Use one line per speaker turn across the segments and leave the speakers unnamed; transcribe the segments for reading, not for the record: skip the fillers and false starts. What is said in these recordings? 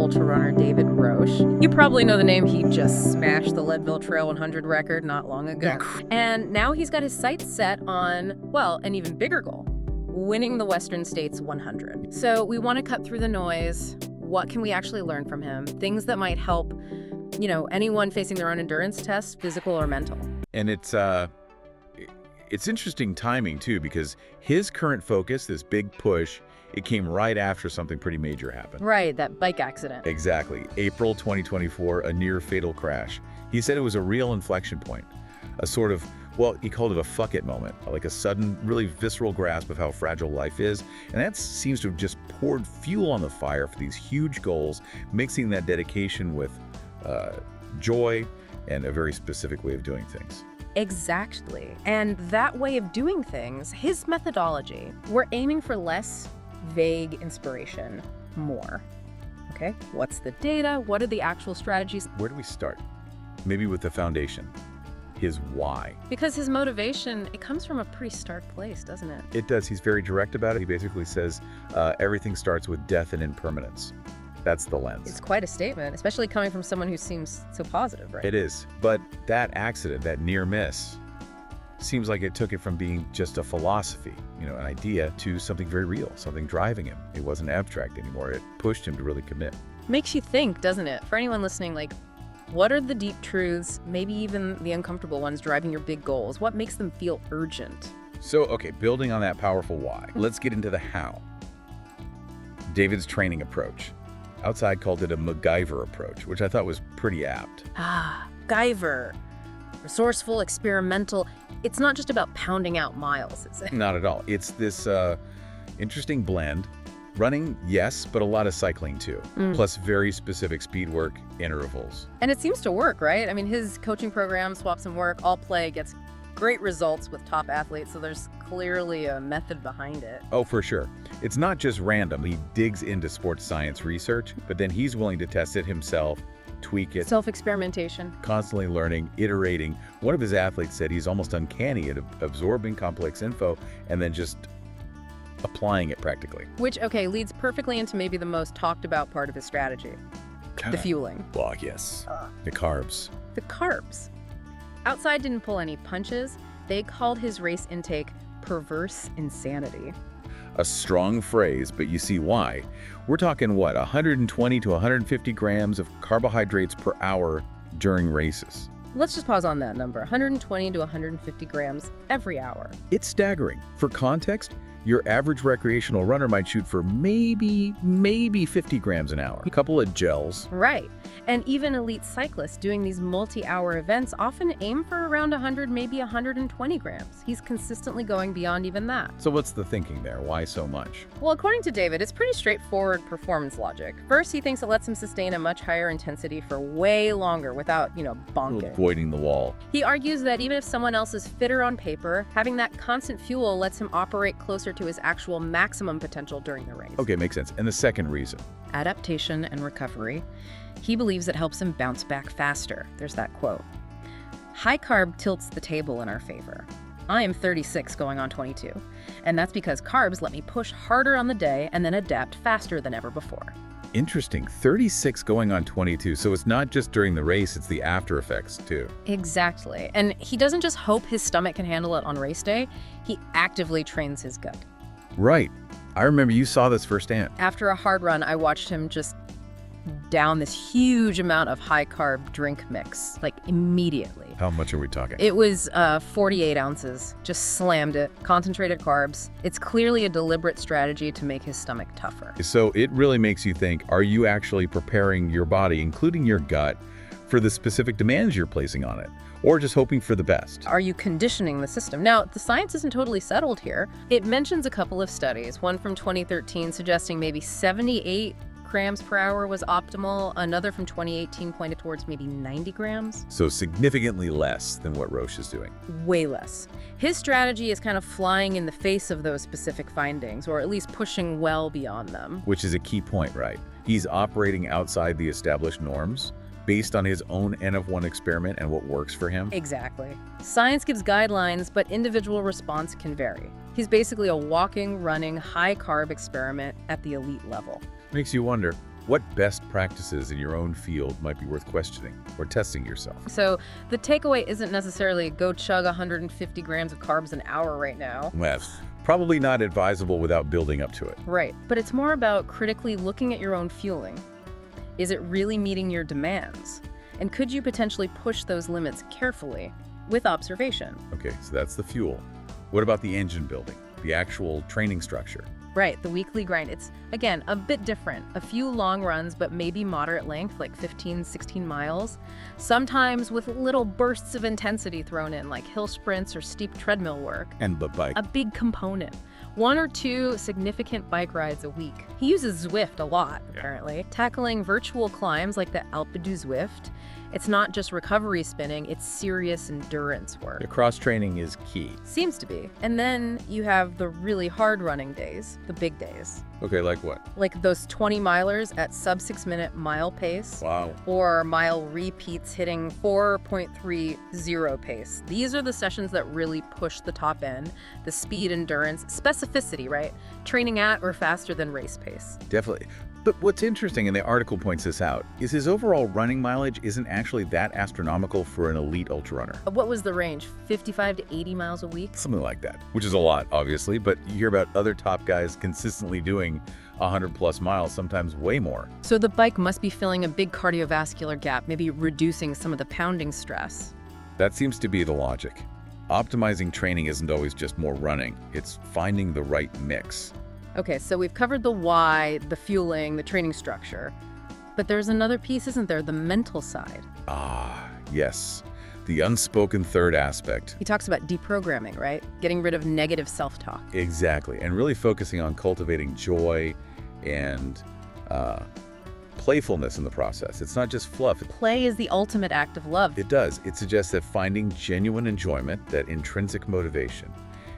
ultrarunner David Roche. You probably know the name. He just smashed the Leadville Trail 100 record not long ago. And now he's got his sights set on, well, an even bigger goal, winning the Western States 100. So we want to cut through the noise. What can we actually learn from him? Things that might help, anyone facing their own endurance test, physical or mental.
And it's interesting timing, too, because his current focus, this big push, it came right after something pretty major happened.
Right, that bike accident.
Exactly. April 2024, a near-fatal crash. He said it was a real inflection point, a sort of, well, he called it a fuck it moment, like a sudden, really visceral grasp of how fragile life is. And that seems to have just poured fuel on the fire for these huge goals, mixing that dedication with joy and a very specific way of doing things.
Exactly. And that way of doing things, his methodology, we're aiming for less vague inspiration, more. Okay, what's the data? What are the actual strategies?
Where do we start? Maybe with the foundation, his why.
Because his motivation, it comes from a pretty stark place, doesn't it?
It does. He's very direct about it. He basically says everything starts with death and impermanence. That's the lens.
It's quite a statement, especially coming from someone who seems so positive, right?
It is. But that accident, that near miss, seems like it took it from being just a philosophy, an idea, to something very real, something driving him. It wasn't abstract anymore. It pushed him to really commit.
Makes you think, doesn't it? For anyone listening, what are the deep truths, maybe even the uncomfortable ones, driving your big goals? What makes them feel urgent?
So, okay, building on that powerful why, let's get into the how. David's training approach. Outside called it a MacGyver approach, which I thought was pretty apt.
MacGyver. Resourceful, experimental. It's not just about pounding out miles, is it?
Not at all. It's this interesting blend. Running, yes, but a lot of cycling too. Plus very specific speed work intervals.
And it seems to work, right? I mean, his coaching program, Swaps and Work, All Play, gets great results with top athletes, so there's clearly a method behind it.
Oh, for sure. It's not just random. He digs into sports science research, but then he's willing to test it himself, tweak it.
Self-experimentation.
Constantly learning, iterating. One of his athletes said he's almost uncanny at absorbing complex info and then just applying it practically.
Which, leads perfectly into maybe the most talked about part of his strategy. The fueling.
Well, yes. The carbs.
The carbs. Outside didn't pull any punches. They called his race intake perverse insanity.
A strong phrase, but you see why. We're talking, 120 to 150 grams of carbohydrates per hour during races.
Let's just pause on that number, 120 to 150 grams every hour.
It's staggering. For context, your average recreational runner might shoot for maybe 50 grams an hour. A couple of gels.
Right. And even elite cyclists doing these multi-hour events often aim for around 100, maybe 120 grams. He's consistently going beyond even that.
So what's the thinking there? Why so much?
Well, according to David, it's pretty straightforward performance logic. First, he thinks it lets him sustain a much higher intensity for way longer without, bonking.
Avoiding the wall.
He argues that even if someone else is fitter on paper, having that constant fuel lets him operate closer to his actual maximum potential during the race.
Okay, makes sense. And the second reason?
Adaptation and recovery. He believes it helps him bounce back faster. There's that quote. High carb tilts the table in our favor. I am 36 going on 22, and that's because carbs let me push harder on the day and then adapt faster than ever before.
Interesting. 36 going on 22. So it's not just during the race, it's the after effects too.
Exactly. And he doesn't just hope his stomach can handle it on race day, he actively trains his gut.
Right. I remember you saw this firsthand.
After a hard run, I watched him just down this huge amount of high-carb drink mix, immediately.
How much are we talking?
It was 48 ounces. Just slammed it. Concentrated carbs. It's clearly a deliberate strategy to make his stomach tougher.
So it really makes you think, are you actually preparing your body, including your gut, for the specific demands you're placing on it? Or just hoping for the best?
Are you conditioning the system? Now, the science isn't totally settled here. It mentions a couple of studies, one from 2013 suggesting maybe 78 grams per hour was optimal. Another from 2018 pointed towards maybe 90 grams.
So significantly less than what Roche is doing.
Way less. His strategy is kind of flying in the face of those specific findings, or at least pushing well beyond them.
Which is a key point, right? He's operating outside the established norms, based on his own N-of-1 experiment and what works for him?
Exactly. Science gives guidelines, but individual response can vary. He's basically a walking, running, high-carb experiment at the elite level.
Makes you wonder, What best practices in your own field might be worth questioning or testing yourself?
So the takeaway isn't necessarily go chug 150 grams of carbs an hour right now.
Well, probably not advisable without building up to it.
Right. But it's more about critically looking at your own fueling. Is it really meeting your demands? And could you potentially push those limits carefully with observation?
Okay, so that's the fuel. What about the engine building, the actual training structure?
Right, the weekly grind. It's, again, a bit different. A few long runs, but maybe moderate length, like 15, 16 miles. Sometimes with little bursts of intensity thrown in, like hill sprints or steep treadmill work.
And the bike.
A big component. 1 or 2 significant bike rides a week. He uses Zwift a lot, apparently. Tackling virtual climbs like the Alpe du Zwift. It's not just recovery spinning, it's serious endurance work.
The cross-training is key.
Seems to be. And then you have the really hard running days, the big days.
Okay, like what?
Like those 20 milers at sub 6-minute mile pace.
Wow.
Or mile repeats hitting 4.30 pace. These are the sessions that really push the top end, the speed, endurance, specificity, right? Training at or faster than race pace.
Definitely. But what's interesting, and the article points this out, is his overall running mileage isn't actually that astronomical for an elite ultrarunner.
What was the range? 55 to 80 miles a week?
Something like that, which is a lot, obviously, but you hear about other top guys consistently doing 100+ miles, sometimes way more.
So the bike must be filling a big cardiovascular gap, maybe reducing some of the pounding stress.
That seems to be the logic. Optimizing training isn't always just more running, it's finding the right mix.
Okay, so we've covered the why, the fueling, the training structure. But there's another piece, isn't there? The mental side.
Ah, yes. The unspoken third aspect.
He talks about deprogramming, right? Getting rid of negative self-talk.
Exactly, and really focusing on cultivating joy and playfulness in the process. It's not just fluff.
Play is the ultimate act of love.
It does. It suggests that finding genuine enjoyment, that intrinsic motivation,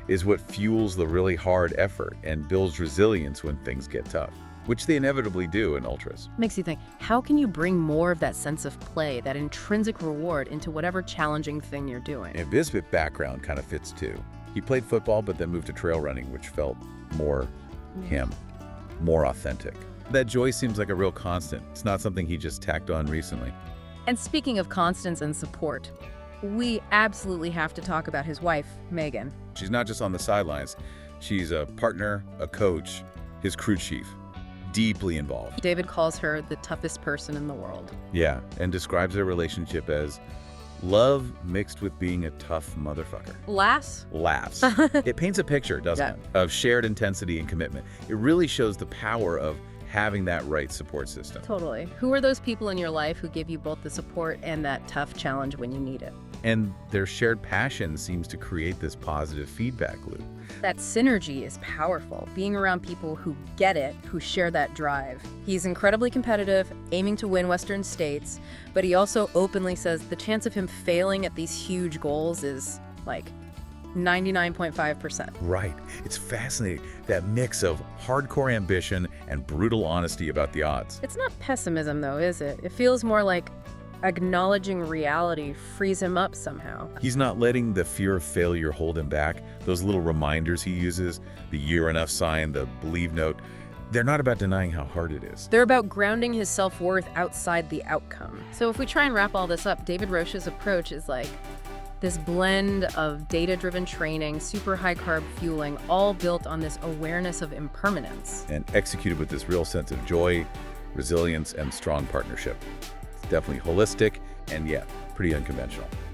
is what fuels the really hard effort and builds resilience when things get tough, which they inevitably do in ultras.
Makes you think, how can you bring more of that sense of play, that intrinsic reward into whatever challenging thing you're doing?
And his background kind of fits too. He played football but then moved to trail running, which felt more him, more authentic. That joy seems like a real constant. It's not something he just tacked on recently.
And speaking of constants and support, we absolutely have to talk about his wife, Megan.
She's not just on the sidelines. She's a partner, a coach, his crew chief, deeply involved.
David calls her the toughest person in the world.
Yeah, and describes their relationship as love mixed with being a tough motherfucker.
Laughs?
Laughs. It paints a picture, doesn't it, of shared intensity and commitment. It really shows the power of having that right support system.
Totally. Who are those people in your life who give you both the support and that tough challenge when you need it?
And their shared passion seems to create this positive feedback loop.
That synergy is powerful, being around people who get it, who share that drive. He's incredibly competitive, aiming to win Western States, but he also openly says the chance of him failing at these huge goals is like 99.5%.
Right. It's fascinating, that mix of hardcore ambition and brutal honesty about the odds.
It's not pessimism though, is it? It feels more like acknowledging reality frees him up somehow.
He's not letting the fear of failure hold him back. Those little reminders he uses, the "you're enough" sign, the believe note, they're not about denying how hard it is.
They're about grounding his self-worth outside the outcome. So if we try and wrap all this up, David Roche's approach is like this blend of data-driven training, super high-carb fueling, all built on this awareness of impermanence.
And executed with this real sense of joy, resilience, and strong partnership. It's definitely holistic and, yeah, pretty unconventional.